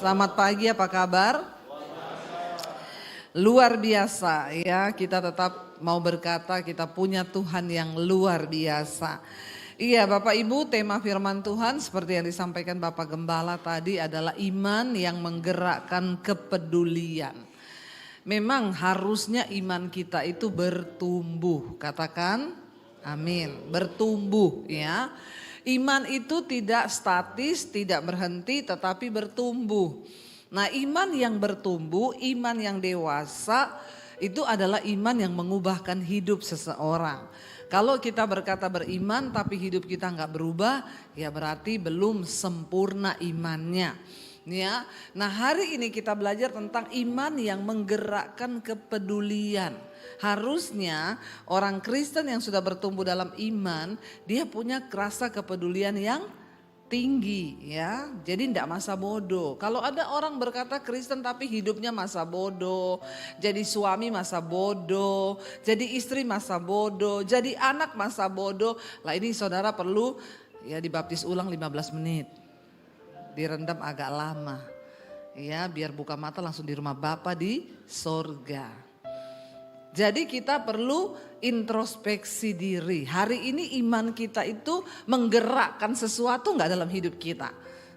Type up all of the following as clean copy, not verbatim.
Selamat pagi, apa kabar? Luar biasa ya, kita tetap mau berkata kita punya Tuhan yang luar biasa. Iya Bapak Ibu, tema firman Tuhan seperti yang disampaikan Bapak Gembala tadi adalah iman yang menggerakkan kepedulian. Memang harusnya iman kita itu bertumbuh, katakan amin, bertumbuh ya. Iman itu tidak statis, tidak berhenti tetapi bertumbuh. Nah iman yang bertumbuh, iman yang dewasa itu adalah iman yang mengubahkan hidup seseorang. Kalau kita berkata beriman tapi hidup kita nggak berubah, ya berarti belum sempurna imannya. Ya, nah hari ini kita belajar tentang iman yang menggerakkan kepedulian. Harusnya orang Kristen yang sudah bertumbuh dalam iman, dia punya rasa kepedulian yang tinggi ya. Jadi tidak masa bodoh. Kalau ada orang berkata Kristen tapi hidupnya masa bodoh, jadi suami masa bodoh, jadi istri masa bodoh, jadi anak masa bodoh. Lah ini saudara perlu ya dibaptis ulang 15 menit. Direndam agak lama. Ya, biar buka mata langsung di rumah Bapa di sorga. Jadi kita perlu introspeksi diri. Hari ini iman kita itu menggerakkan sesuatu enggak dalam hidup kita?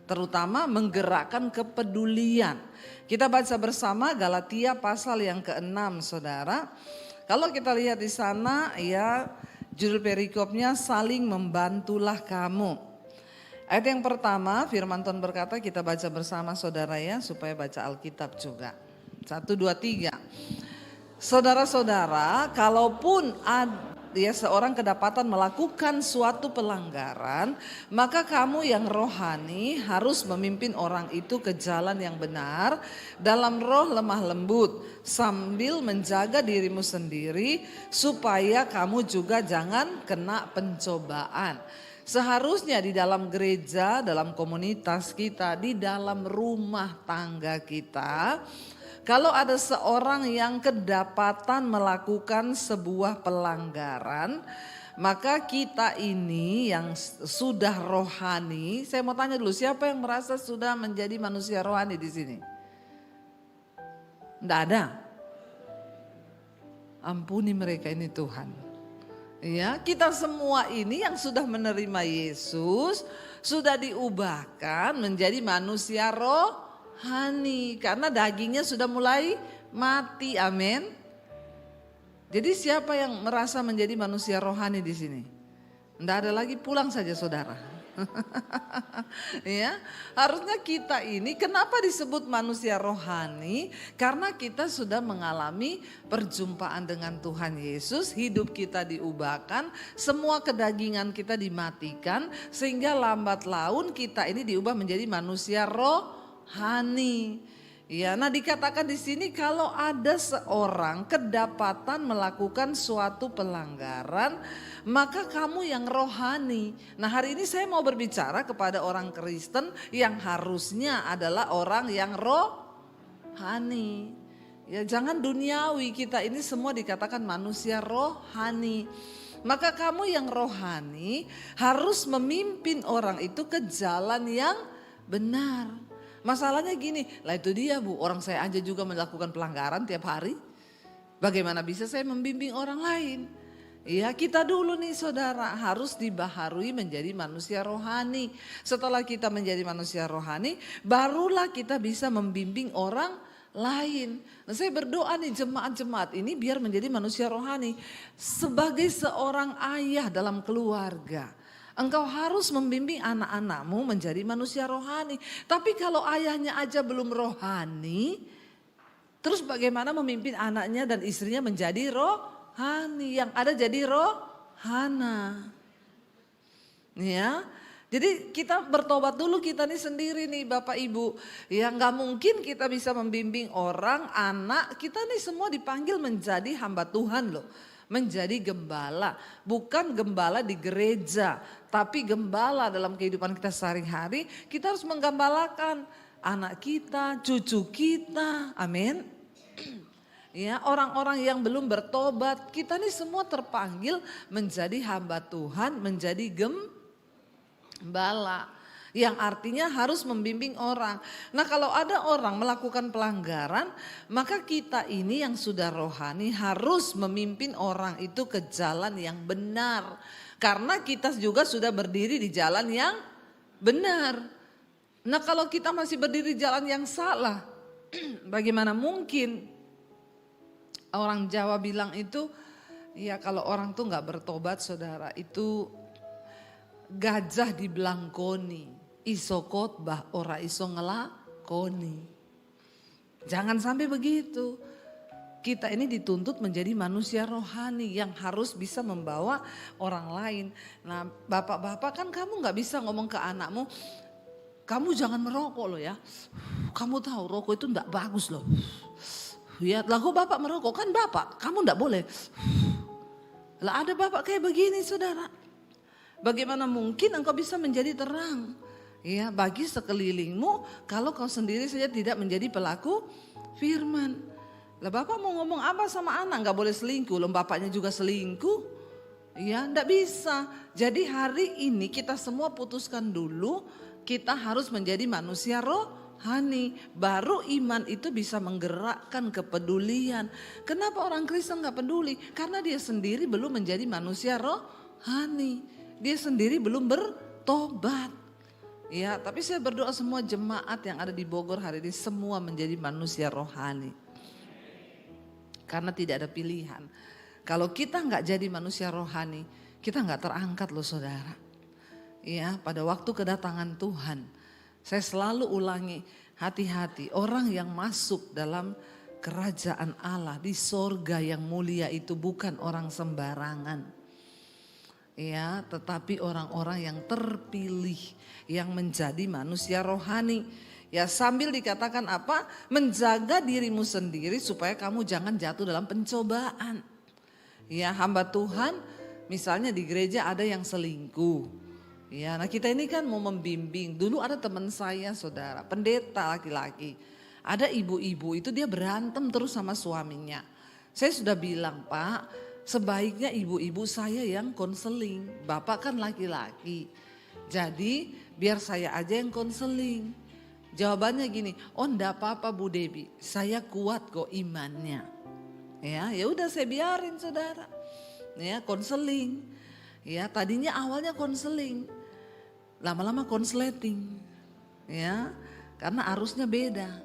Terutama menggerakkan kepedulian. Kita baca bersama Galatia pasal yang ke-6 Saudara. Kalau kita lihat di sana ya judul perikopnya saling membantulah kamu. Ayat yang pertama firman Tuhan berkata kita baca bersama saudara ya supaya baca Alkitab juga. 1, 2, 3. Saudara-saudara kalaupun seorang kedapatan melakukan suatu pelanggaran, maka kamu yang rohani harus memimpin orang itu ke jalan yang benar dalam roh lemah lembut sambil menjaga dirimu sendiri supaya kamu juga jangan kena pencobaan. Seharusnya di dalam gereja, dalam komunitas kita, di dalam rumah tangga kita, kalau ada seorang yang kedapatan melakukan sebuah pelanggaran, maka kita ini yang sudah rohani, saya mau tanya dulu, siapa yang merasa sudah menjadi manusia rohani di sini? Enggak ada. Ampuni mereka ini Tuhan. Ya, kita semua ini yang sudah menerima Yesus sudah diubahkan menjadi manusia rohani karena dagingnya sudah mulai mati. Amin. Jadi siapa yang merasa menjadi manusia rohani di sini? Enggak ada lagi, pulang saja saudara. Ya, harusnya kita ini kenapa disebut manusia rohani? Karena kita sudah mengalami perjumpaan dengan Tuhan Yesus, hidup kita diubahkan, semua kedagingan kita dimatikan sehingga lambat laun kita ini diubah menjadi manusia rohani. Ya, nah dikatakan di sini kalau ada seorang kedapatan melakukan suatu pelanggaran, maka kamu yang rohani. Nah hari ini saya mau berbicara kepada orang Kristen yang harusnya adalah orang yang rohani. Ya jangan duniawi, kita ini semua dikatakan manusia rohani. Maka kamu yang rohani harus memimpin orang itu ke jalan yang benar. Masalahnya gini, lah itu dia Bu, orang saya aja juga melakukan pelanggaran tiap hari. Bagaimana bisa saya membimbing orang lain? Ya kita dulu nih saudara harus dibaharui menjadi manusia rohani. Setelah kita menjadi manusia rohani, barulah kita bisa membimbing orang lain. Nah, saya berdoa nih jemaat-jemaat ini biar menjadi manusia rohani. Sebagai seorang ayah dalam keluarga, engkau harus membimbing anak-anakmu menjadi manusia rohani. Tapi kalau ayahnya aja belum rohani, terus bagaimana memimpin anaknya dan istrinya menjadi rohani? Yang ada jadi rohana. Ya, jadi kita bertobat dulu kita nih sendiri nih Bapak Ibu. Ya gak mungkin kita bisa membimbing orang, anak, kita nih semua dipanggil menjadi hamba Tuhan loh. Menjadi gembala, bukan gembala di gereja, tapi gembala dalam kehidupan kita sehari-hari. Kita harus menggembalakan anak kita, cucu kita, amin. Ya, orang-orang yang belum bertobat, kita nih semua terpanggil menjadi hamba Tuhan, menjadi gembala. yang artinya harus membimbing orang. Nah kalau ada orang melakukan pelanggaran, maka kita ini yang sudah rohani harus memimpin orang itu ke jalan yang benar. Karena kita juga sudah berdiri di jalan yang benar. Nah kalau kita masih berdiri di jalan yang salah, bagaimana mungkin? Orang Jawa bilang itu, ya kalau orang tuh gak bertobat saudara, itu gajah di belangkoni, iso khotbah ora iso ngelakoni. Jangan sampai begitu. Kita ini dituntut menjadi manusia rohani yang harus bisa membawa orang lain. Nah bapak-bapak kan kamu gak bisa ngomong ke anakmu, kamu jangan merokok loh ya. Kamu tahu rokok itu gak bagus loh. Ya lah kok bapak merokok, kan bapak, kamu gak boleh. Lah ada bapak kayak begini saudara. Bagaimana mungkin engkau bisa menjadi terang ya bagi sekelilingmu kalau kau sendiri saja tidak menjadi pelaku firman. Lah bapak mau ngomong apa sama anak, nggak boleh selingkuh, loh bapaknya juga selingkuh. Ya ndak bisa. Jadi hari ini kita semua putuskan dulu, kita harus menjadi manusia rohani. Baru iman itu bisa menggerakkan kepedulian. Kenapa orang Kristen nggak peduli? Karena dia sendiri belum menjadi manusia rohani. Dia sendiri belum bertobat. Ya, tapi saya berdoa semua jemaat yang ada di Bogor hari ini semua menjadi manusia rohani. Karena tidak ada pilihan. Kalau kita nggak jadi manusia rohani, kita nggak terangkat loh saudara. Ya, pada waktu kedatangan Tuhan, saya selalu ulangi, hati-hati orang yang masuk dalam kerajaan Allah di sorga yang mulia itu bukan orang sembarangan. Ya, tetapi orang-orang yang terpilih yang menjadi manusia rohani. Ya, sambil dikatakan apa? Menjaga dirimu sendiri supaya kamu jangan jatuh dalam pencobaan. Ya, hamba Tuhan misalnya di gereja ada yang selingkuh. Ya, nah kita ini kan mau membimbing. Dulu ada teman saya saudara, pendeta laki-laki. Ada ibu-ibu itu dia berantem terus sama suaminya. Saya sudah bilang, Pak, sebaiknya ibu-ibu saya yang konseling, bapak kan laki-laki. Jadi biar saya aja yang konseling. Jawabannya gini, oh enggak apa-apa Bu Debi, saya kuat kok imannya. Ya udah saya biarin saudara. Ya konseling. Ya tadinya awalnya konseling, lama-lama konsleting. Ya karena arusnya beda.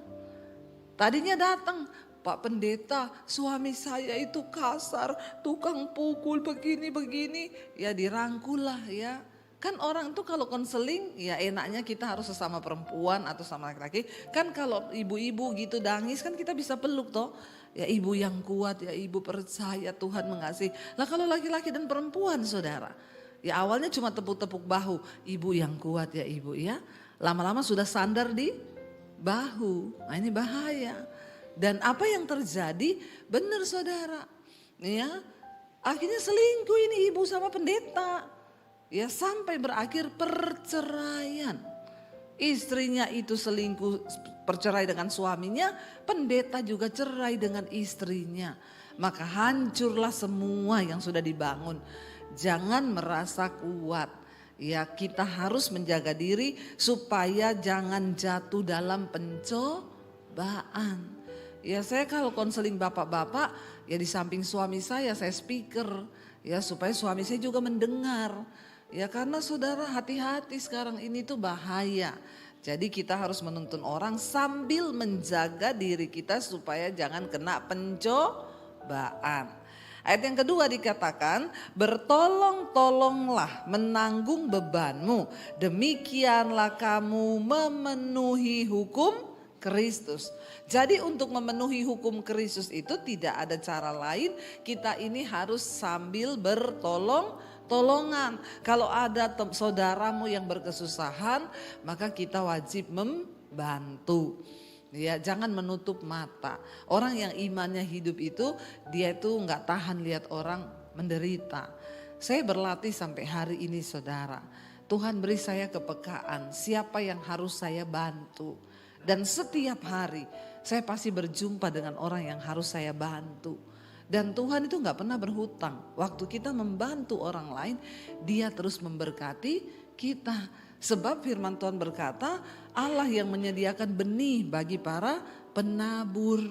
Tadinya datang, Pak Pendeta, suami saya itu kasar, tukang pukul begini-begini. Ya dirangkul lah ya. Kan orang tuh kalau konseling ya enaknya kita harus sesama perempuan atau sama laki-laki. Kan kalau ibu-ibu gitu dangis kan kita bisa peluk toh. Ya ibu yang kuat, ya ibu percaya Tuhan mengasihi. Lah kalau laki-laki dan perempuan saudara. Ya awalnya cuma tepuk-tepuk bahu. Ibu yang kuat ya ibu ya. Lama-lama sudah sandar di bahu. Nah ini bahaya. Dan apa yang terjadi benar saudara. Ya akhirnya selingkuh ini ibu sama pendeta. Ya sampai berakhir perceraian. Istrinya itu selingkuh bercerai dengan suaminya, pendeta juga cerai dengan istrinya. Maka hancurlah semua yang sudah dibangun. Jangan merasa kuat. Ya kita harus menjaga diri supaya jangan jatuh dalam pencobaan. Ya saya kalau konseling bapak-bapak ya di samping suami saya speaker. Ya supaya suami saya juga mendengar. Ya karena saudara hati-hati sekarang ini tuh bahaya. Jadi kita harus menuntun orang sambil menjaga diri kita supaya jangan kena pencobaan. Ayat yang kedua dikatakan bertolong-tolonglah menanggung bebanmu. Demikianlah kamu memenuhi hukum Kristus. Jadi untuk memenuhi hukum Kristus itu tidak ada cara lain. Kita ini harus sambil bertolongan. Kalau ada saudaramu yang berkesusahan, maka kita wajib membantu. Ya, jangan menutup mata. Orang yang imannya hidup itu, dia itu nggak tahan lihat orang menderita. Saya berlatih sampai hari ini saudara. Tuhan beri saya kepekaan, siapa yang harus saya bantu. Dan setiap hari saya pasti berjumpa dengan orang yang harus saya bantu. Dan Tuhan itu gak pernah berhutang. Waktu kita membantu orang lain, dia terus memberkati kita. Sebab firman Tuhan berkata, Allah yang menyediakan benih bagi para penabur.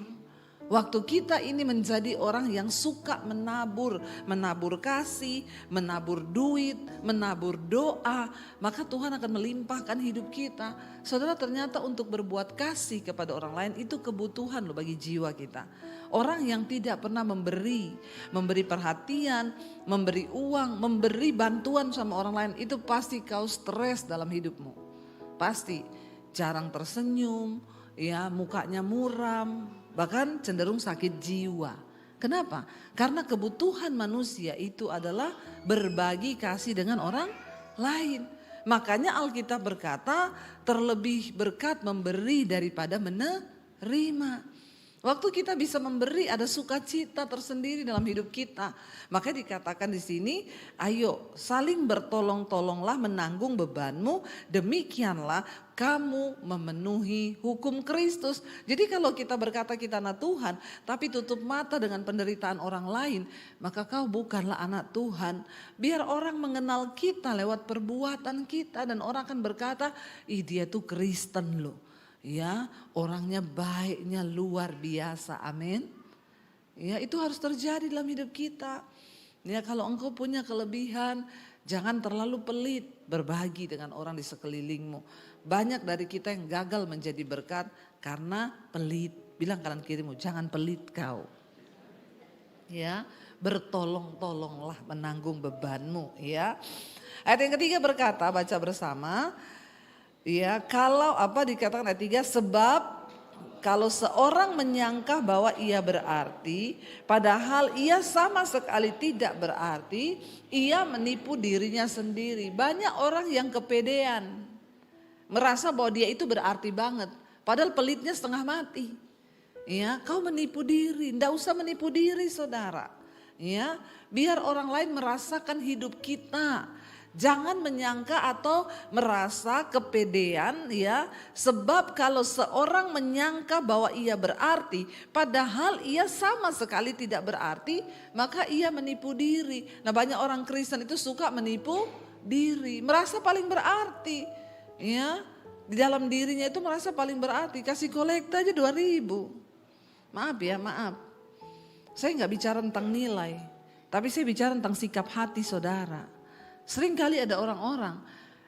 Waktu kita ini menjadi orang yang suka menabur, menabur kasih, menabur duit, menabur doa, maka Tuhan akan melimpahkan hidup kita. Saudara, ternyata untuk berbuat kasih kepada orang lain itu kebutuhan loh bagi jiwa kita. Orang yang tidak pernah memberi perhatian, memberi uang, memberi bantuan sama orang lain, itu pasti kau stres dalam hidupmu. Pasti jarang tersenyum, ya mukanya muram, bahkan cenderung sakit jiwa. Kenapa? Karena kebutuhan manusia itu adalah berbagi kasih dengan orang lain. Makanya Alkitab berkata, terlebih berkat memberi daripada menerima. Waktu kita bisa memberi, ada sukacita tersendiri dalam hidup kita. Makanya dikatakan di sini, ayo saling bertolong-tolonglah menanggung bebanmu, demikianlah kamu memenuhi hukum Kristus. Jadi kalau kita berkata kita anak Tuhan, tapi tutup mata dengan penderitaan orang lain, maka kau bukanlah anak Tuhan. Biar orang mengenal kita lewat perbuatan kita, dan orang akan berkata, ih dia tuh Kristen loh. Ya, orangnya baiknya luar biasa, amin. Ya, itu harus terjadi dalam hidup kita. Ya, kalau engkau punya kelebihan, jangan terlalu pelit berbagi dengan orang di sekelilingmu. Banyak dari kita yang gagal menjadi berkat karena pelit. Bilang kanan kirimu, jangan pelit kau. Ya, bertolong-tolonglah menanggung bebanmu. Ya, ayat yang ketiga berkata, baca bersama. Ya, kalau apa dikatakan ayat 3, sebab kalau seorang menyangka bahwa ia berarti, padahal ia sama sekali tidak berarti, ia menipu dirinya sendiri. Banyak orang yang kepedean, merasa bahwa dia itu berarti banget, padahal pelitnya setengah mati. Ya, kau menipu diri, ndak usah menipu diri saudara. Ya, biar orang lain merasakan hidup kita. Jangan menyangka atau merasa kepedean ya, sebab kalau seorang menyangka bahwa ia berarti padahal ia sama sekali tidak berarti, maka ia menipu diri. Nah, banyak orang Kristen itu suka menipu diri, merasa paling berarti ya, di dalam dirinya itu merasa paling berarti. Kasih kolekta aja 2.000. Maaf ya, maaf. Saya nggak bicara tentang nilai, tapi saya bicara tentang sikap hati saudara. Sering kali ada orang-orang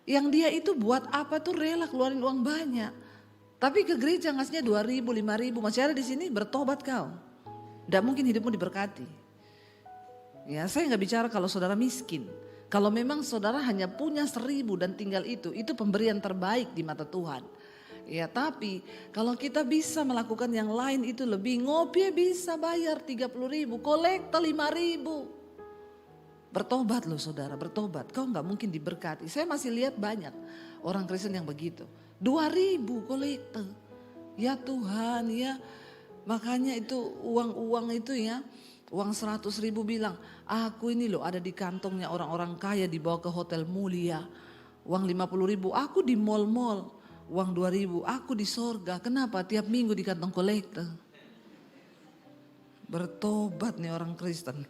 yang dia itu buat apa tuh rela keluarin uang banyak. Tapi ke gereja ngasihnya 2.000, 5.000, masih ada di sini, bertobat kau. Tidak mungkin hidupmu diberkati. Ya, saya nggak bicara kalau saudara miskin. Kalau memang saudara hanya punya 1.000 dan tinggal itu pemberian terbaik di mata Tuhan. Ya, tapi kalau kita bisa melakukan yang lain itu lebih, ngopi bisa bayar 30.000, kolekta 5.000. Bertobat loh saudara, bertobat. Kau gak mungkin diberkati. Saya masih lihat banyak orang Kristen yang begitu. 2.000 kolekte. Ya Tuhan ya. Makanya itu uang-uang itu ya. Uang 100.000 bilang, aku ini loh ada di kantongnya orang-orang kaya dibawa ke hotel mulia. Uang 50.000 aku di mall-mall. Uang 2.000 aku di sorga. Kenapa? Tiap minggu di kantong kolekte. Bertobat nih orang Kristen.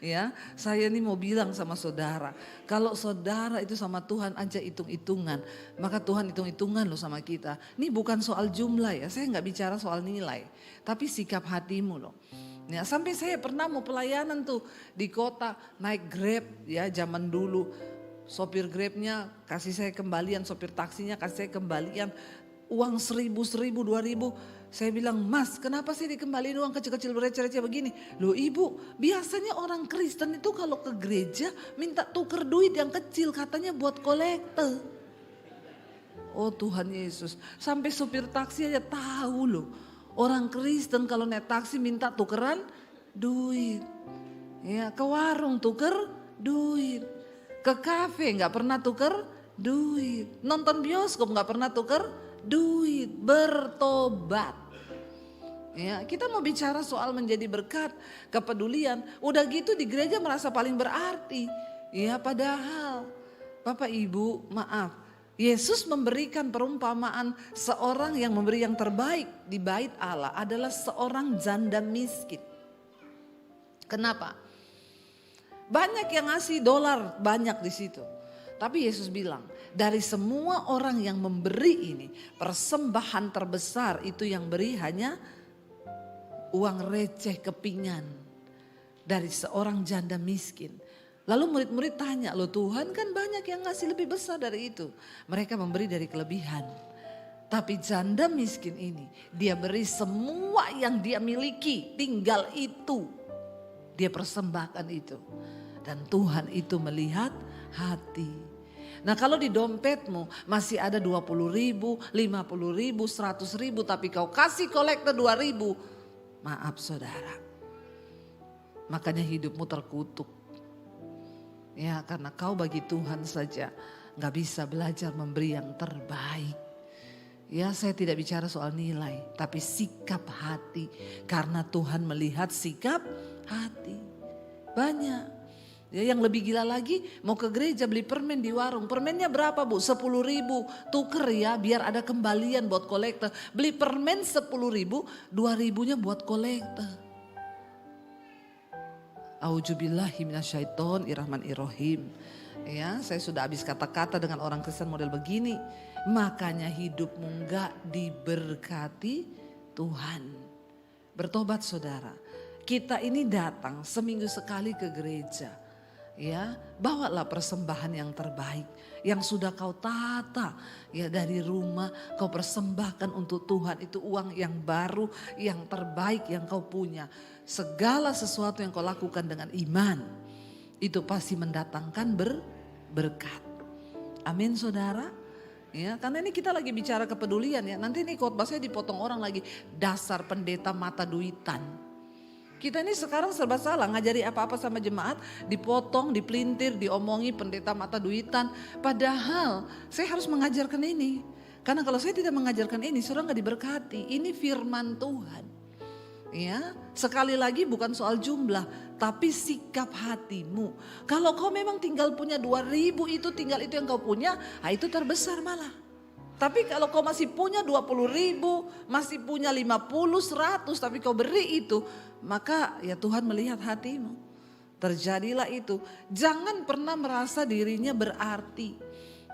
Ya, saya nih mau bilang sama saudara, kalau saudara itu sama Tuhan aja hitung-hitungan, maka Tuhan hitung-hitungan loh sama kita. Ini bukan soal jumlah ya, saya nggak bicara soal nilai, tapi sikap hatimu loh. Ya, sampai saya pernah mau pelayanan tuh di kota, naik Grab ya zaman dulu. Sopir Grabnya kasih saya kembalian, sopir taksinya kasih saya kembalian. Uang 1.000, 2.000. Saya bilang, Mas kenapa sih dikembaliin uang kecil-kecil receh-receh begini? Loh ibu, biasanya orang Kristen itu kalau ke gereja minta tuker duit yang kecil, katanya buat kolekte. Oh Tuhan Yesus, sampai supir taksi aja tahu loh. Orang Kristen kalau naik taksi minta tukeran duit. Ya, ke warung tuker duit. Ke kafe gak pernah tuker duit. Nonton bioskop gak pernah tuker duit. Bertobat. Ya, kita mau bicara soal menjadi berkat, kepedulian. Udah gitu di gereja merasa paling berarti. Ya, padahal Bapak Ibu, maaf. Yesus memberikan perumpamaan seorang yang memberi yang terbaik di bait Allah adalah seorang janda miskin. Kenapa? Banyak yang ngasih dolar banyak di situ. Tapi Yesus bilang, Dari semua orang yang memberi ini, persembahan terbesar itu yang beri hanya uang receh kepingan dari seorang janda miskin. Lalu murid-murid tanya, loh Tuhan kan banyak yang ngasih lebih besar dari itu. Mereka memberi dari kelebihan. Tapi janda miskin ini, dia beri semua yang dia miliki, tinggal itu. Dia persembahkan itu. Dan Tuhan itu melihat hati. Nah kalau di dompetmu masih ada 20 ribu, 50 ribu, 100 ribu tapi kau kasih kolektor 2 ribu. Maaf saudara. Makanya hidupmu terkutuk. Ya karena kau bagi Tuhan saja gak bisa belajar memberi yang terbaik. Ya saya tidak bicara soal nilai tapi sikap hati. Karena Tuhan melihat sikap hati. Banyak. Ya, yang lebih gila lagi mau ke gereja beli permen di warung. Permennya berapa bu? 10 ribu. Tuker ya biar ada kembalian buat kolektor. Beli permen 10 ribu, 2 ribunya buat kolektor. Auzubillahi minasyaitonirrahmanirrahim. Ya, saya sudah habis kata-kata dengan orang Kristen model begini. Makanya hidupmu enggak diberkati Tuhan. Bertobat saudara. Kita ini datang seminggu sekali ke gereja. Ya, bawalah persembahan yang terbaik yang sudah kau tata ya dari rumah kau persembahkan untuk Tuhan, itu uang yang baru yang terbaik yang kau punya. Segala sesuatu yang kau lakukan dengan iman itu pasti mendatangkan berkat. Amin saudara. Ya, karena ini kita lagi bicara kepedulian ya. Nanti ini khotbah saya dipotong orang lagi, dasar pendeta mata duitan. Kita ini sekarang serba salah, ngajari apa-apa sama jemaat, dipotong, dipelintir, diomongi pendeta mata duitan. Padahal saya harus mengajarkan ini. Karena kalau saya tidak mengajarkan ini, saudara gak diberkati. Ini firman Tuhan. Ya, sekali lagi bukan soal jumlah, tapi sikap hatimu. Kalau kau memang tinggal punya 2.000 itu, tinggal itu yang kau punya, nah itu terbesar malah. Tapi kalau kau masih punya 20 ribu, masih punya 50, 100 tapi kau beri itu, maka ya Tuhan melihat hatimu. Terjadilah itu. Jangan pernah merasa dirinya berarti.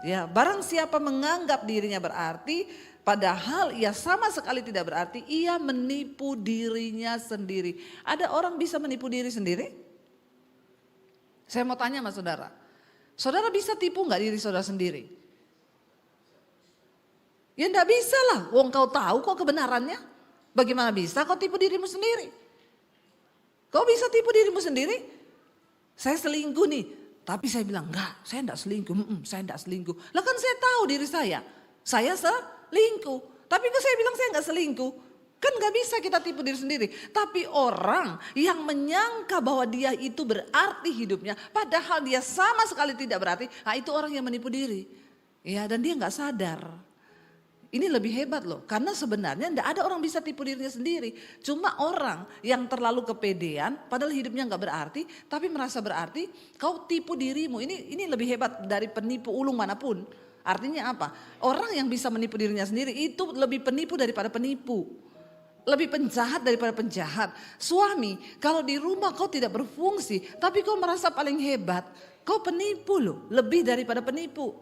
Ya, barang siapa menganggap dirinya berarti, padahal ia sama sekali tidak berarti, ia menipu dirinya sendiri. Ada orang bisa menipu diri sendiri? Saya mau tanya sama saudara. Saudara bisa tipu gak diri saudara sendiri? Ya enggak bisa lah, wong kau tahu kok kebenarannya. Bagaimana bisa kau tipu dirimu sendiri? Kau bisa tipu dirimu sendiri? Saya selingkuh nih, tapi saya bilang enggak, saya enggak selingkuh, saya enggak selingkuh. Lah kan saya tahu diri saya selingkuh. Tapi kok saya bilang saya enggak selingkuh? Kan enggak bisa kita tipu diri sendiri. Tapi orang yang menyangka bahwa dia itu berarti hidupnya, padahal dia sama sekali tidak berarti, nah itu orang yang menipu diri. Ya, dan dia enggak sadar. Ini lebih hebat loh, karena sebenarnya tidak ada orang bisa tipu dirinya sendiri. Cuma orang yang terlalu kepedean, padahal hidupnya nggak berarti, tapi merasa berarti, kau tipu dirimu. Ini lebih hebat dari penipu ulung manapun. Artinya apa? Orang yang bisa menipu dirinya sendiri itu lebih penipu daripada penipu. Lebih penjahat daripada penjahat. Suami, kalau di rumah kau tidak berfungsi, tapi kau merasa paling hebat, kau penipu loh, lebih daripada penipu.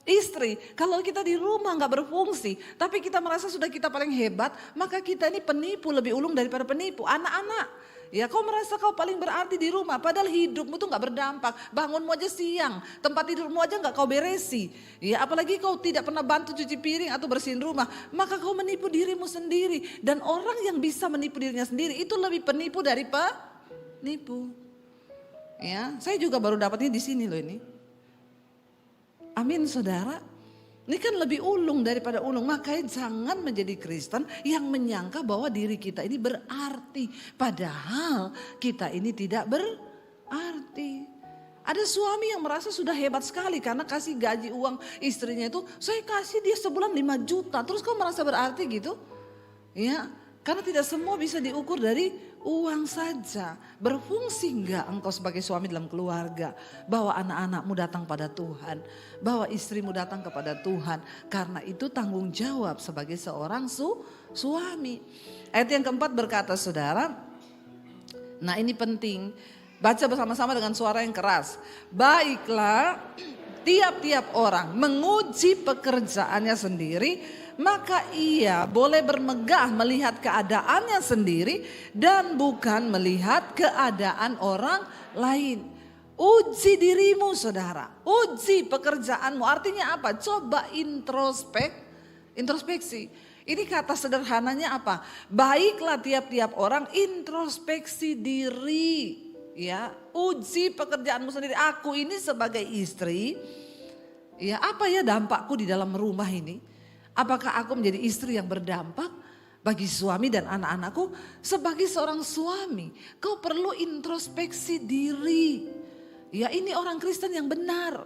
Istri, kalau kita di rumah gak berfungsi, tapi kita merasa sudah kita paling hebat, maka kita ini penipu lebih ulung daripada penipu. Anak-anak, ya kau merasa kau paling berarti di rumah, padahal hidupmu tuh gak berdampak. Bangunmu aja siang, tempat tidurmu aja gak kau beresi. Ya apalagi kau tidak pernah bantu cuci piring atau bersihin rumah, maka kau menipu dirimu sendiri. Dan orang yang bisa menipu dirinya sendiri itu lebih penipu dari penipu. Ya, saya juga baru dapatnya di sini loh ini. Amin saudara. Ini kan lebih ulung daripada ulung. Makanya jangan menjadi Kristen yang menyangka bahwa diri kita ini berarti. Padahal kita ini tidak berarti. Ada suami yang merasa sudah hebat sekali karena kasih gaji uang istrinya itu. Saya kasih dia sebulan 5 juta. Terus kau merasa berarti gitu? Ya, karena tidak semua bisa diukur dari uang saja. Berfungsi enggak engkau sebagai suami dalam keluarga? Bahwa anak-anakmu datang pada Tuhan. Bahwa istrimu datang kepada Tuhan. Karena itu tanggung jawab sebagai seorang suami. Ayat yang keempat berkata saudara. Nah ini penting. Baca bersama-sama dengan suara yang keras. Baiklah tiap-tiap orang menguji pekerjaannya sendiri, maka ia boleh bermegah melihat keadaannya sendiri dan bukan melihat keadaan orang lain. Uji dirimu saudara, uji pekerjaanmu. Artinya apa? Coba introspeksi. Ini kata sederhananya apa? Baiklah tiap-tiap orang introspeksi diri. Ya, uji pekerjaanmu sendiri. Aku ini sebagai istri, ya apa ya dampakku di dalam rumah ini? Apakah aku menjadi istri yang berdampak bagi suami dan anak-anakku? Sebagai seorang suami, kau perlu introspeksi diri. Ya ini orang Kristen yang benar.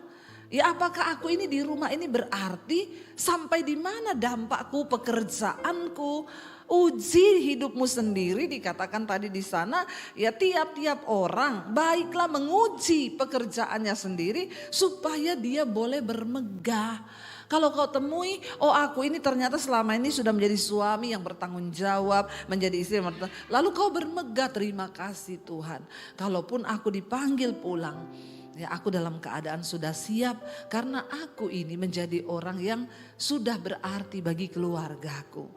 Ya apakah aku ini di rumah ini berarti sampai di mana dampakku, pekerjaanku, uji hidupmu sendiri dikatakan tadi di sana. Ya tiap-tiap orang baiklah menguji pekerjaannya sendiri supaya dia boleh bermegah. Kalau kau temui, oh aku ini ternyata selama ini sudah menjadi suami yang bertanggung jawab, menjadi istri yang lalu kau bermegah, terima kasih Tuhan. Kalaupun aku dipanggil pulang, ya aku dalam keadaan sudah siap karena aku ini menjadi orang yang sudah berarti bagi keluargaku.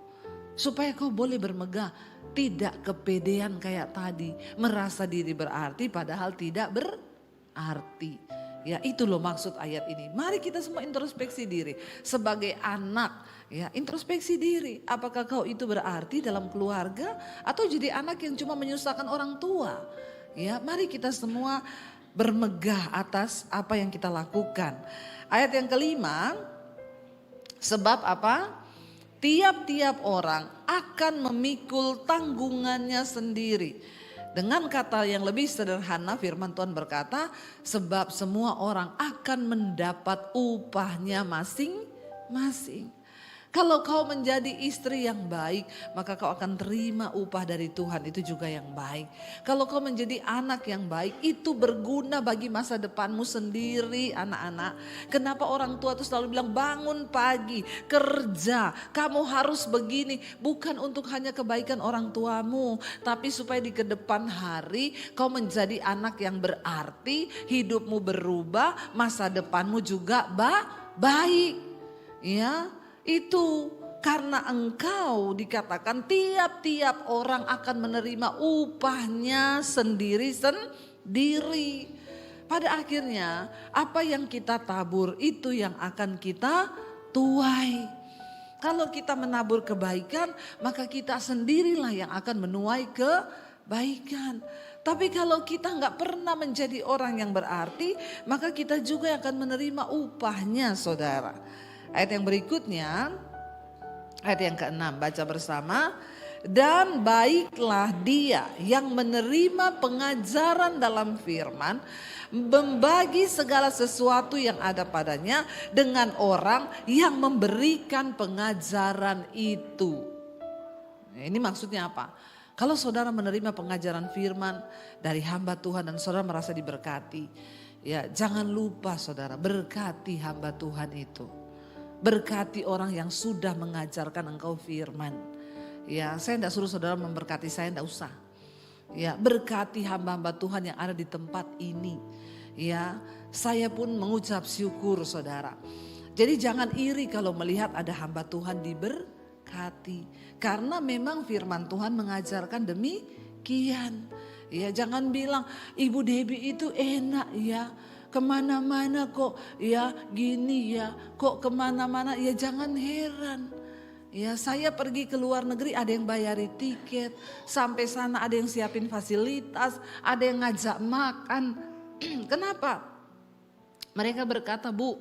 Supaya kau boleh bermegah, tidak kepedean kayak tadi, merasa diri berarti padahal tidak berarti. Ya itu loh maksud ayat ini. Mari kita semua introspeksi diri. Sebagai anak ya introspeksi diri. Apakah kau itu berarti dalam keluarga atau jadi anak yang cuma menyusahkan orang tua. Ya mari kita semua bermegah atas apa yang kita lakukan. Ayat yang kelima, sebab apa? Tiap-tiap orang akan memikul tanggungannya sendiri. Dengan kata yang lebih sederhana firman Tuhan berkata, sebab semua orang akan mendapat upahnya masing-masing. Kalau kau menjadi istri yang baik, maka kau akan terima upah dari Tuhan, itu juga yang baik. Kalau kau menjadi anak yang baik, itu berguna bagi masa depanmu sendiri anak-anak. Kenapa orang tua tuh selalu bilang bangun pagi, kerja, kamu harus begini. Bukan untuk hanya kebaikan orang tuamu, tapi supaya di kedepan hari kau menjadi anak yang berarti, hidupmu berubah, masa depanmu juga baik. Ya. Itu karena engkau dikatakan tiap-tiap orang akan menerima upahnya sendiri. Pada akhirnya apa yang kita tabur itu yang akan kita tuai. Kalau kita menabur kebaikan maka kita sendirilah yang akan menuai kebaikan. Tapi kalau kita nggak pernah menjadi orang yang berarti maka kita juga akan menerima upahnya saudara. Ayat yang berikutnya, ayat yang ke-6 baca bersama. Dan baiklah dia yang menerima pengajaran dalam firman, membagi segala sesuatu yang ada padanya dengan orang yang memberikan pengajaran itu. Nah, ini maksudnya apa? Kalau saudara menerima pengajaran firman dari hamba Tuhan dan saudara merasa diberkati, ya jangan lupa saudara berkati hamba Tuhan itu. Berkati orang yang sudah mengajarkan engkau firman. Ya, saya tidak suruh saudara memberkati saya, tidak usah. Ya, berkati hamba-hamba Tuhan yang ada di tempat ini. Ya, saya pun mengucap syukur saudara. Jadi jangan iri kalau melihat ada hamba Tuhan diberkati. Karena memang firman Tuhan mengajarkan demikian. Ya, jangan bilang Ibu Debbie itu enak ya. Kemana-mana kok ya gini ya, kok kemana-mana ya jangan heran. Ya saya pergi ke luar negeri ada yang bayari tiket, sampai sana ada yang siapin fasilitas, ada yang ngajak makan. Kenapa? Mereka berkata, Bu,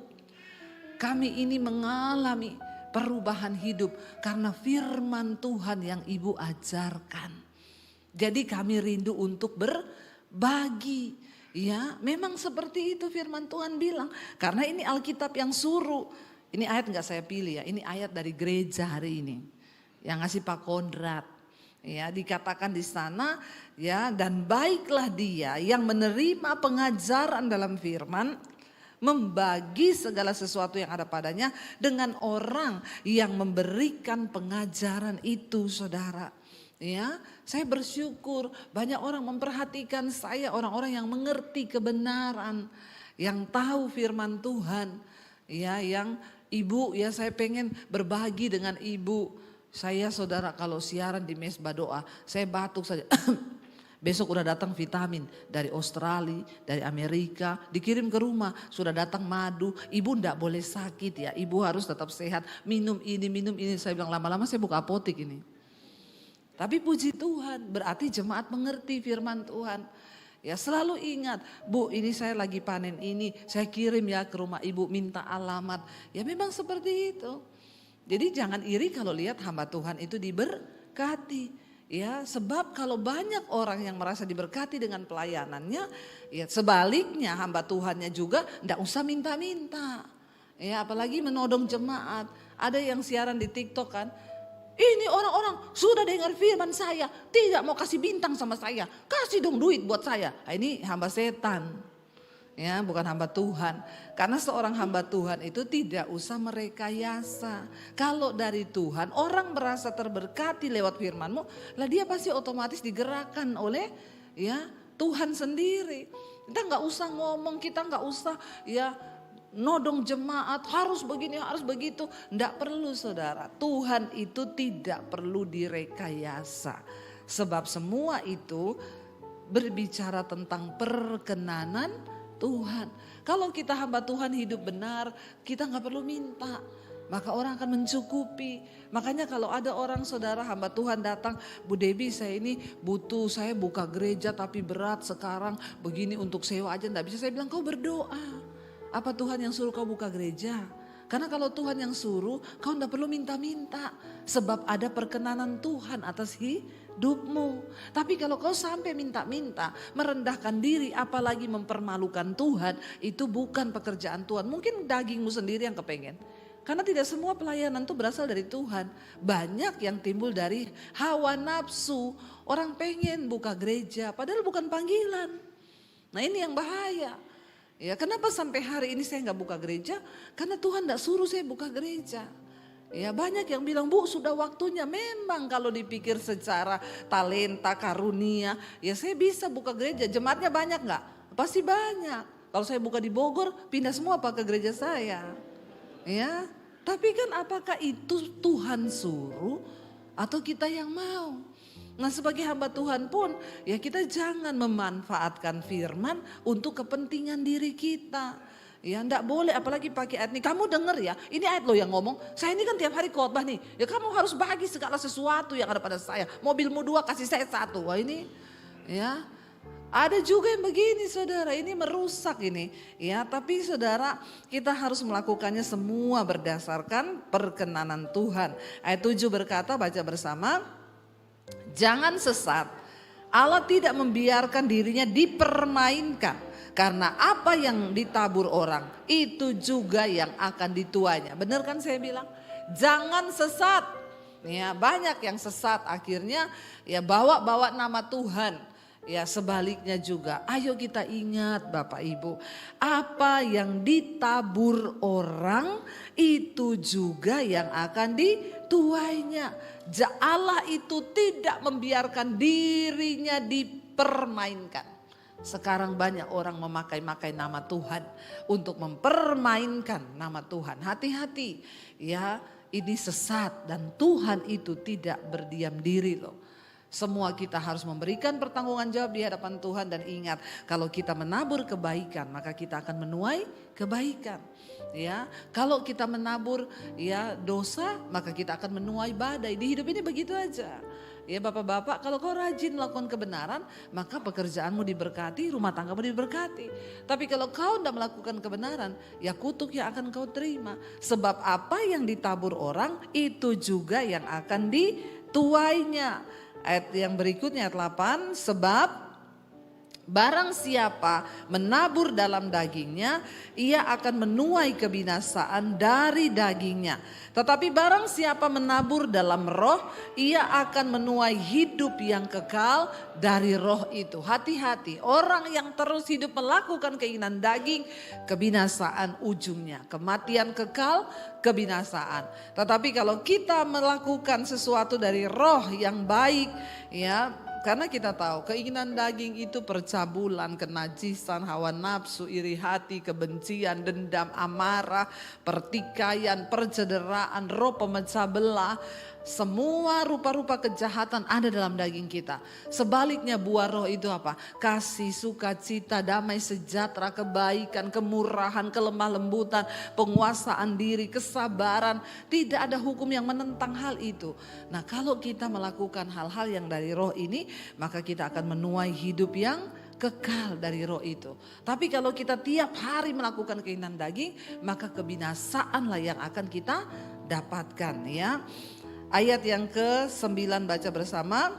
kami ini mengalami perubahan hidup karena firman Tuhan yang Ibu ajarkan. Jadi kami rindu untuk berbagi. Ya memang seperti itu firman Tuhan bilang. Karena ini Alkitab yang suruh. Ini ayat gak saya pilih ya. Ini ayat dari gereja hari ini. Yang ngasih Pak Kondrat. Ya dikatakan di sana ya. Dan baiklah dia yang menerima pengajaran dalam firman. Membagi segala sesuatu yang ada padanya. Dengan orang yang memberikan pengajaran itu saudara. Ya, saya bersyukur banyak orang memperhatikan saya, orang-orang yang mengerti kebenaran. yang tahu firman Tuhan. Ya, yang ibu, ya saya pengen berbagi dengan ibu. Saya saudara kalau siaran di mesbah doa, saya batuk saja. Besok udah datang vitamin dari Australia, dari Amerika, dikirim ke rumah. Sudah datang madu, ibu ndak boleh sakit ya, ibu harus tetap sehat. Minum ini, minum ini. Saya bilang lama-lama saya buka apotik ini. Tapi puji Tuhan, berarti jemaat mengerti firman Tuhan. Ya selalu ingat, Bu ini saya lagi panen ini, saya kirim ya ke rumah ibu, minta alamat. Ya memang seperti itu. Jadi jangan iri kalau lihat hamba Tuhan itu diberkati. Ya, sebab kalau banyak orang yang merasa diberkati dengan pelayanannya, ya sebaliknya hamba Tuhannya juga ndak usah minta-minta. Ya, apalagi menodong jemaat. Ada yang siaran di TikTok kan, ini orang-orang sudah dengar firman saya, tidak mau kasih bintang sama saya, kasih dong duit buat saya. Nah, ini hamba setan. Ya, bukan hamba Tuhan. Karena seorang hamba Tuhan itu tidak usah merekayasa. Kalau dari Tuhan orang merasa terberkati lewat firman-Mu, lah dia pasti otomatis digerakkan oleh ya Tuhan sendiri. Kita nggak usah ngomong, kita nggak usah ya nodong jemaat harus begini, harus begitu. Nggak perlu saudara. Tuhan itu tidak perlu direkayasa. Sebab semua itu berbicara tentang perkenanan Tuhan. Kalau kita hamba Tuhan hidup benar, kita nggak perlu minta. Maka orang akan mencukupi. Makanya kalau ada orang saudara hamba Tuhan datang, Bu Debbie saya ini butuh, saya buka gereja tapi berat sekarang begini untuk sewa aja nggak bisa. Saya bilang kau berdoa. Apa Tuhan yang suruh kau buka gereja? Karena kalau Tuhan yang suruh, kau nggak perlu minta-minta. Sebab ada perkenanan Tuhan atas hidupmu. Tapi kalau kau sampai minta-minta, merendahkan diri, apalagi mempermalukan Tuhan, itu bukan pekerjaan Tuhan. Mungkin dagingmu sendiri yang kepengen. Karena tidak semua pelayanan itu berasal dari Tuhan. Banyak yang timbul dari hawa nafsu. Orang pengen buka gereja, padahal bukan panggilan. Nah ini yang bahaya. Ya, kenapa sampai hari ini saya nggak buka gereja? Karena Tuhan nggak suruh saya buka gereja. Ya banyak yang bilang Bu sudah waktunya. Memang kalau dipikir secara talenta karunia, ya saya bisa buka gereja. Jemaatnya banyak nggak? Pasti banyak. Kalau saya buka di Bogor, pindah semua apa ke gereja saya. Ya, tapi kan apakah itu Tuhan suruh atau kita yang mau? Nah sebagai hamba Tuhan pun ya kita jangan memanfaatkan firman untuk kepentingan diri kita. Ya enggak boleh apalagi pakai ayat ini. Kamu dengar ya ini ayat lo yang ngomong. Saya ini kan tiap hari khotbah nih. Ya kamu harus bagi segala sesuatu yang ada pada saya. Mobilmu 2 kasih saya 1. Wah ini ya. Ada juga yang begini saudara, ini merusak ini. Ya, tapi saudara kita harus melakukannya semua berdasarkan perkenanan Tuhan. Ayat 7 berkata, baca bersama. Jangan sesat, Allah tidak membiarkan dirinya dipermainkan. Karena apa yang ditabur orang, itu juga yang akan dituainya. Benar kan saya bilang? Jangan sesat. Ya, banyak yang sesat akhirnya ya bawa-bawa nama Tuhan. Ya sebaliknya juga, ayo kita ingat Bapak Ibu, apa yang ditabur orang itu juga yang akan dituainya. Allah itu tidak membiarkan dirinya dipermainkan. Sekarang banyak orang memakai-makai nama Tuhan untuk mempermainkan nama Tuhan. Hati-hati ya, ini sesat dan Tuhan itu tidak berdiam diri loh. Semua kita harus memberikan pertanggungan jawab di hadapan Tuhan dan ingat kalau kita menabur kebaikan maka kita akan menuai kebaikan. Ya, kalau kita menabur ya dosa maka kita akan menuai badai. Di hidup ini begitu aja. Ya bapak-bapak kalau kau rajin melakukan kebenaran maka pekerjaanmu diberkati, rumah tanggamu diberkati. Tapi kalau kau tidak melakukan kebenaran ya kutuk yang akan kau terima. Sebab apa yang ditabur orang itu juga yang akan dituainya. Ayat yang berikutnya ayat 8, sebab barang siapa menabur dalam dagingnya, ia akan menuai kebinasaan dari dagingnya. Tetapi barang siapa menabur dalam roh, ia akan menuai hidup yang kekal dari roh itu. Hati-hati, orang yang terus hidup melakukan keinginan daging, kebinasaan ujungnya. Kematian kekal, kebinasaan. Tetapi kalau kita melakukan sesuatu dari roh yang baik, ya Karena kita tahu keinginan daging itu percabulan, kenajisan, hawa nafsu, iri hati, kebencian, dendam, amarah, pertikaian, percederaan, roh pemecah belah. Semua rupa-rupa kejahatan ada dalam daging kita. Sebaliknya buah roh itu apa? Kasih, sukacita, damai, sejahtera, kebaikan, kemurahan, kelemah lembutan, penguasaan diri, kesabaran. Tidak ada hukum yang menentang hal itu. Nah, kalau kita melakukan hal-hal yang dari roh ini, maka kita akan menuai hidup yang kekal dari roh itu. Tapi kalau kita tiap hari melakukan keinginan daging, maka kebinasaanlah yang akan kita dapatkan, ya. Ayat yang ke-9 baca bersama.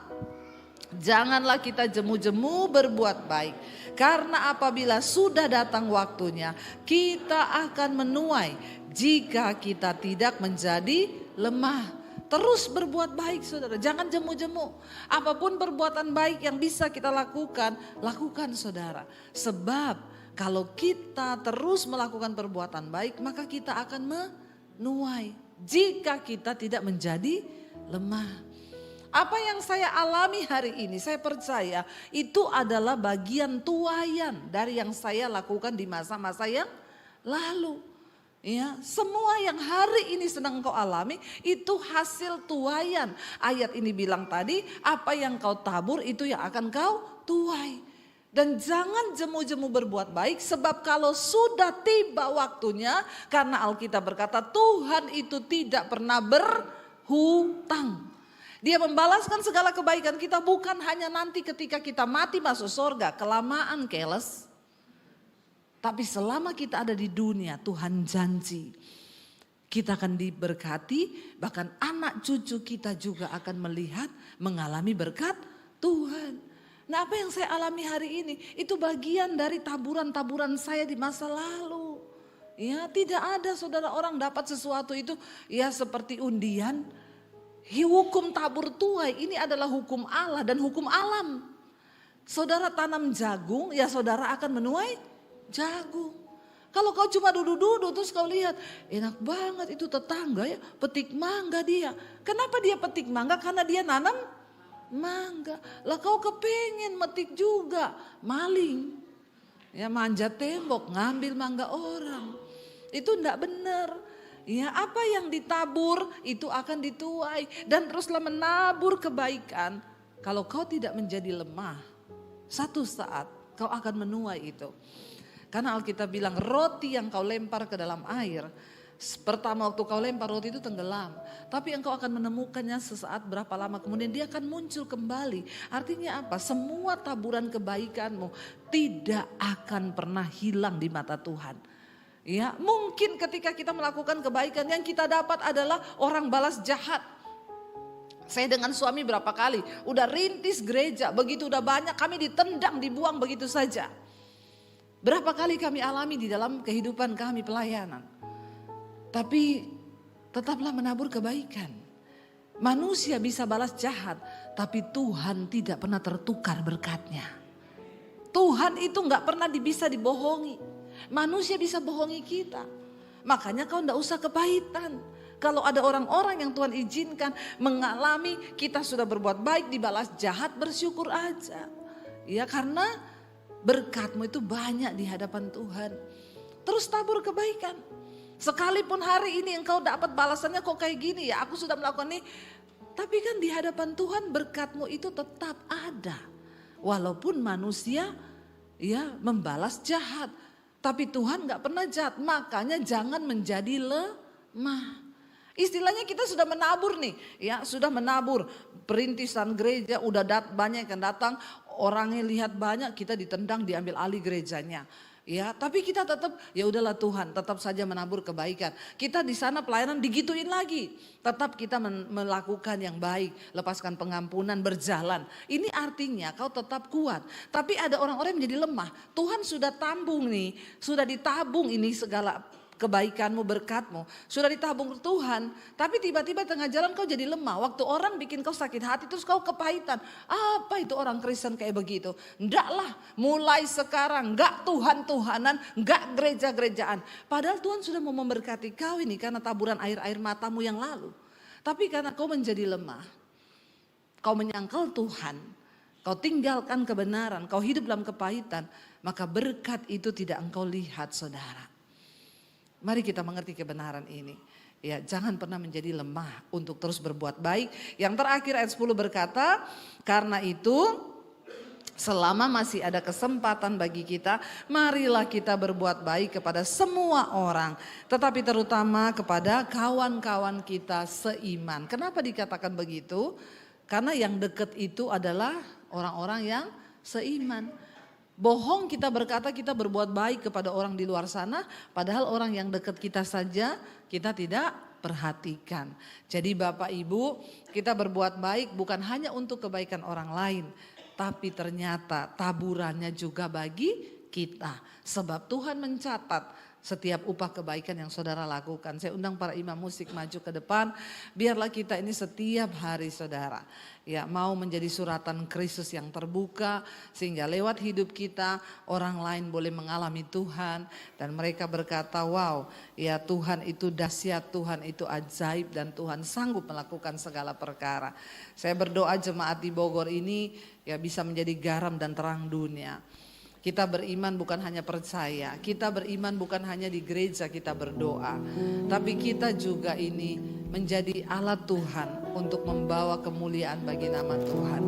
Janganlah kita jemu-jemu berbuat baik, karena apabila sudah datang waktunya kita akan menuai jika kita tidak menjadi lemah. Terus berbuat baik saudara, jangan jemu-jemu. Apapun perbuatan baik yang bisa kita lakukan, lakukan saudara. Sebab kalau kita terus melakukan perbuatan baik, maka kita akan menuai jika kita tidak menjadi lemah. Apa yang saya alami hari ini, saya percaya itu adalah bagian tuaian dari yang saya lakukan di masa-masa yang lalu. Ya, semua yang hari ini sedang kau alami itu hasil tuaian. Ayat ini bilang tadi, apa yang kau tabur itu yang akan kau tuai. Dan jangan jemu-jemu berbuat baik, sebab kalau sudah tiba waktunya, karena Alkitab berkata Tuhan itu tidak pernah berhutang. Dia membalaskan segala kebaikan kita bukan hanya nanti ketika kita mati masuk surga, kelamaan keles. Tapi selama kita ada di dunia, Tuhan janji kita akan diberkati, bahkan anak cucu kita juga akan melihat, mengalami berkat Tuhan. Nah, apa yang saya alami hari ini itu bagian dari taburan-taburan saya di masa lalu. Ya, tidak ada saudara orang dapat sesuatu itu ya seperti undian. Hukum tabur tuai ini adalah hukum Allah dan hukum alam. Saudara tanam jagung, ya saudara akan menuai jagung. Kalau kau cuma duduk-duduk terus kau lihat, enak banget itu tetangga ya, petik mangga dia. Kenapa dia petik mangga? Karena dia nanam mangga. Lah kau kepengen metik juga, maling. Ya manjat tembok, ngambil mangga orang. Itu enggak benar. Ya, apa yang ditabur itu akan dituai dan teruslah menabur kebaikan. Kalau kau tidak menjadi lemah, satu saat kau akan menuai itu. Karena Alkitab bilang roti yang kau lempar ke dalam air, pertama waktu kau lempar roti itu tenggelam. Tapi engkau akan menemukannya sesaat berapa lama kemudian dia akan muncul kembali. Artinya apa? Semua taburan kebaikanmu tidak akan pernah hilang di mata Tuhan. Ya, mungkin ketika kita melakukan kebaikan yang kita dapat adalah orang balas jahat. Saya dengan suami berapa kali udah rintis gereja, begitu udah banyak kami ditendang, dibuang begitu saja. Berapa kali kami alami di dalam kehidupan kami pelayanan. Tapi tetaplah menabur kebaikan. Manusia bisa balas jahat, tapi Tuhan tidak pernah tertukar berkatnya. Tuhan itu gak pernah bisa dibohongi. Manusia bisa bohongi kita. Makanya kau enggak usah kepahitan. Kalau ada orang-orang yang Tuhan izinkan mengalami kita sudah berbuat baik dibalas jahat, bersyukur aja. Ya, karena berkatmu itu banyak di hadapan Tuhan. Terus tabur kebaikan. Sekalipun hari ini engkau dapat balasannya kok kayak gini ya, aku sudah melakukan ini. Tapi kan di hadapan Tuhan berkatmu itu tetap ada. Walaupun manusia ya membalas jahat. Tapi Tuhan gak pernah jahat, makanya jangan menjadi lemah. Istilahnya kita sudah menabur nih, ya sudah menabur. Perintisan gereja udah banyak yang datang, orangnya lihat banyak, kita ditendang diambil alih gerejanya. Ya, tapi kita tetap ya udahlah Tuhan, tetap saja menabur kebaikan. Kita di sana pelayanan digituin lagi. Tetap kita melakukan yang baik, lepaskan pengampunan, berjalan. Ini artinya kau tetap kuat. Tapi ada orang-orang yang menjadi lemah. Tuhan sudah tambung nih, sudah ditabung ini segala kebaikanmu, berkatmu. Sudah ditabung Tuhan, tapi tiba-tiba tengah jalan kau jadi lemah. Waktu orang bikin kau sakit hati terus kau kepahitan. Apa itu orang Kristen kayak begitu? Enggak lah, mulai sekarang enggak Tuhan-Tuhanan, enggak gereja-gerejaan. Padahal Tuhan sudah mau memberkati kau ini karena taburan air-air matamu yang lalu. Tapi karena kau menjadi lemah, kau menyangkal Tuhan, kau tinggalkan kebenaran, kau hidup dalam kepahitan, maka berkat itu tidak engkau lihat, saudara. Mari kita mengerti kebenaran ini. Ya, jangan pernah menjadi lemah untuk terus berbuat baik. Yang terakhir ayat 10 berkata, karena itu selama masih ada kesempatan bagi kita, marilah kita berbuat baik kepada semua orang. Tetapi terutama kepada kawan-kawan kita seiman. Kenapa dikatakan begitu? Karena yang dekat itu adalah orang-orang yang seiman. Bohong kita berkata kita berbuat baik kepada orang di luar sana, padahal orang yang dekat kita saja kita tidak perhatikan. Jadi Bapak Ibu, kita berbuat baik bukan hanya untuk kebaikan orang lain, tapi ternyata taburannya juga bagi kita. Sebab Tuhan mencatat setiap upah kebaikan yang saudara lakukan. Saya undang para imam musik maju ke depan. Biarlah kita ini setiap hari, saudara, ya, mau menjadi suratan Kristus yang terbuka, sehingga lewat hidup kita orang lain boleh mengalami Tuhan dan mereka berkata, wow, ya Tuhan itu dahsyat, Tuhan itu ajaib, dan Tuhan sanggup melakukan segala perkara. Saya berdoa jemaat di Bogor ini ya bisa menjadi garam dan terang dunia. Kita beriman bukan hanya percaya, kita beriman bukan hanya di gereja kita berdoa, tapi kita juga ini menjadi alat Tuhan untuk membawa kemuliaan bagi nama Tuhan.